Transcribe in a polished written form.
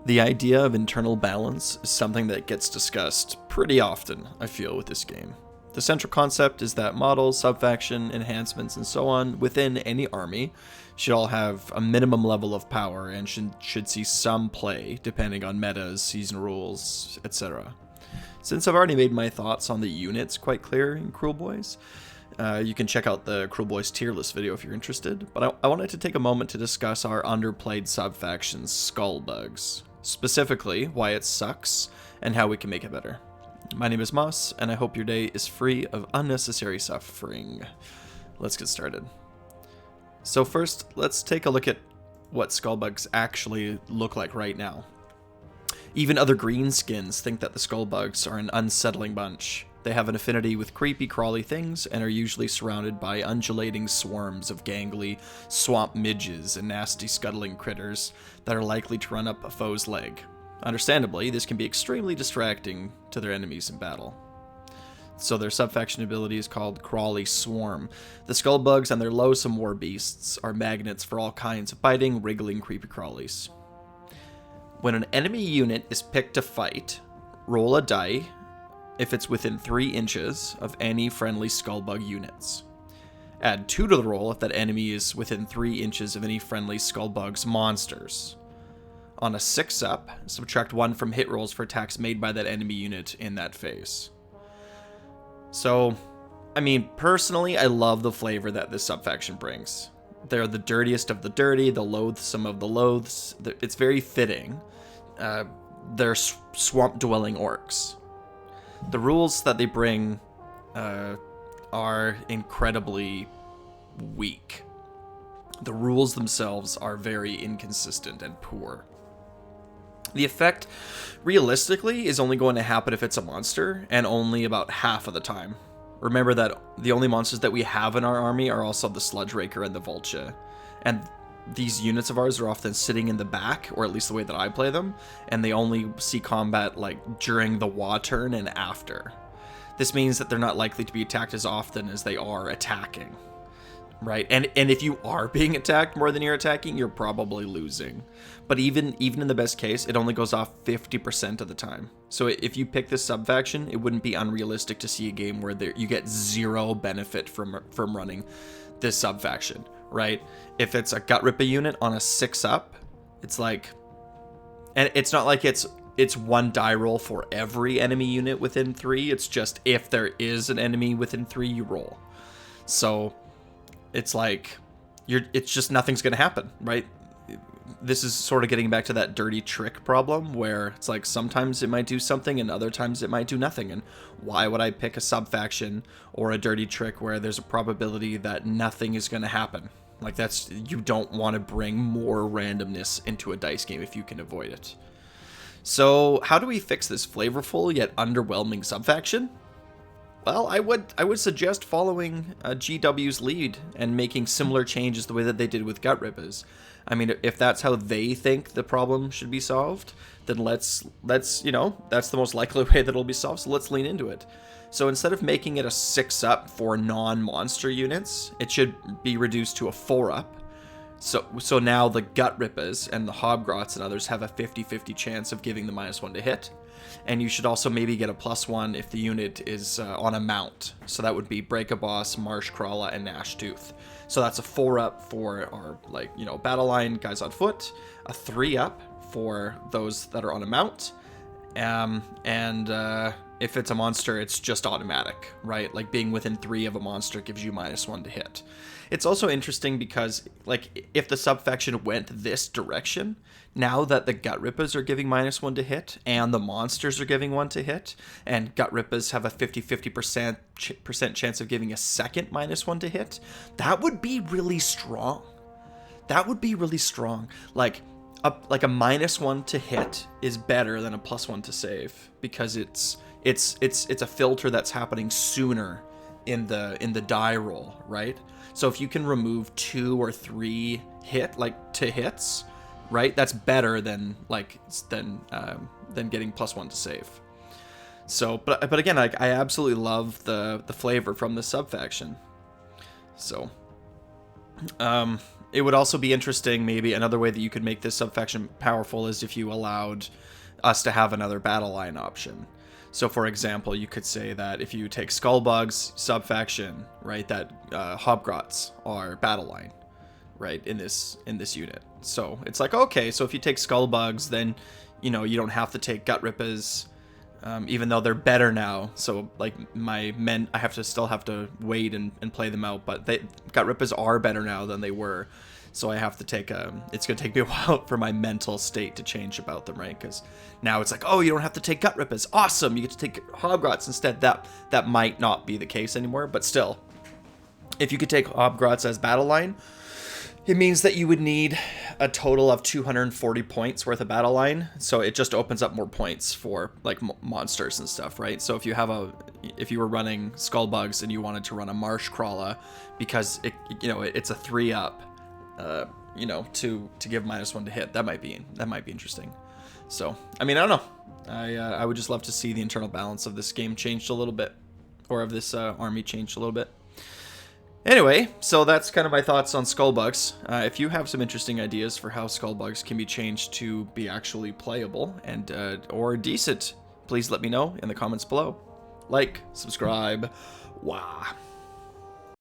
The idea of internal balance is something that gets discussed pretty often, I feel, with this game. The central concept is that models, sub-faction, enhancements, and so on within any army should all have a minimum level of power and should see some play depending on metas, season rules, etc. Since I've already made my thoughts on the units quite clear in Cruel Boys, you can check out the Cruel Boys tier list video if you're interested, but I wanted to take a moment to discuss our underplayed sub-faction Skulbugz. Specifically, why it sucks, and how we can make it better. My name is Moss, and I hope your day is free of unnecessary suffering. Let's get started. So first, let's take a look at what Skulbugz actually look like right now. Even other greenskins think that the Skulbugz are an unsettling bunch. They have an affinity with creepy, crawly things, and are usually surrounded by undulating swarms of gangly swamp midges and nasty scuttling critters that are likely to run up a foe's leg. Understandably, this can be extremely distracting to their enemies in battle. So their sub-faction ability is called Crawly Swarm. The Skulbugz and their loathsome war beasts are magnets for all kinds of biting, wriggling creepy crawlies. When an enemy unit is picked to fight, roll a die if it's within 3 inches of any friendly Skulbug units. Add 2 to the roll if that enemy is within 3 inches of any friendly Skulbug's monsters. On a 6-up, subtract 1 from hit rolls for attacks made by that enemy unit in that phase. So, I mean, personally, I love the flavor that this sub-faction brings. They're the dirtiest of the dirty, the loathsome of the loaths. It's very fitting. They're swamp-dwelling orcs. The rules that they bring are incredibly weak. The rules themselves are very inconsistent and poor. The effect, realistically, is only going to happen if it's a monster, and only about half of the time. Remember that the only monsters that we have in our army are also the Sludge Raker and the Vulture. And these units of ours are often sitting in the back, or at least the way that I play them, and they only see combat like during the Wa turn and after. This means that they're not likely to be attacked as often as they are attacking, right? And if you are being attacked more than you're attacking, you're probably losing. But even in the best case, it only goes off 50% of the time. So if you pick this sub-faction, it wouldn't be unrealistic to see a game where you get 0 benefit from running this sub-faction. Right? If it's a Gut Ripper unit on a 6-up, it's like, and it's not like it's 1 die roll for every enemy unit within 3. It's just if there is an enemy within 3, you roll. So it's like it's just nothing's gonna happen, right? This is sort of getting back to that dirty trick problem where it's like sometimes it might do something and other times it might do nothing. And why would I pick a sub-faction or a dirty trick where there's a probability that nothing is going to happen? Like you don't want to bring more randomness into a dice game if you can avoid it. So how do we fix this flavorful yet underwhelming sub-faction? Well, I would suggest following GW's lead and making similar changes the way that they did with Gut Rippers. I mean, if that's how they think the problem should be solved, then let's that's the most likely way that it'll be solved, so let's lean into it. So instead of making it a 6-up for non-monster units, it should be reduced to a 4-up. So now the Gut Rippers and the Hobgrots and others have a 50-50 chance of giving the -1 to hit. And you should also maybe get a +1 if the unit is on a mount. So that would be Break-a-Boss, Marshcrawler, and Gnashtooth. So that's a 4-up for our battle line guys on foot, a 3-up for those that are on a mount, and if it's a monster, it's just automatic, right? Like being within 3 of a monster gives you -1 to hit. It's also interesting because, like, if the sub-faction went this direction, now that the Gut Rippers are giving -1 to hit, and the monsters are giving 1 to hit, and Gut Rippers have a 50% chance of giving a second -1 to hit, that would be really strong. That would be really strong. Like a -1 to hit is better than a +1 to save, because it's a filter that's happening sooner in the die roll, right? So if you can remove 2 or 3 hits, right? That's better than getting +1 to save. So, but again, I absolutely love the flavor from the sub faction. So, It would also be interesting, maybe another way that you could make this subfaction powerful is if you allowed us to have another battle line option. So for example, you could say that if you take Skulbugz subfaction, right, that Hobgrots are battle line, right, in this unit. So it's like, okay, so if you take Skulbugz, then, you know, you don't have to take Gutrippas, even though they're better now. So like my men, I still have to wait and play them out, but Gutrippas are better now than they were. So I have to take it's gonna take me a while for my mental state to change about them, right? Because now it's like, oh, you don't have to take Gutrippas, awesome, you get to take Hobgrots instead. That might not be the case anymore, but still, if you could take Hobgrots as battle line, it means that you would need a total of 240 points worth of battle line. So it just opens up more points for like monsters and stuff, right? So if you were running Skulbugz and you wanted to run a Marsh Crawler because it's a 3-up, you know, to give -1 to hit, that might be interesting. So I mean, I don't know. I would just love to see the internal balance of this game changed a little bit, or of this army changed a little bit. Anyway, so that's kind of my thoughts on Skulbugz. If you have some interesting ideas for how Skulbugz can be changed to be actually playable and or decent, please let me know in the comments below. Like, subscribe, wah.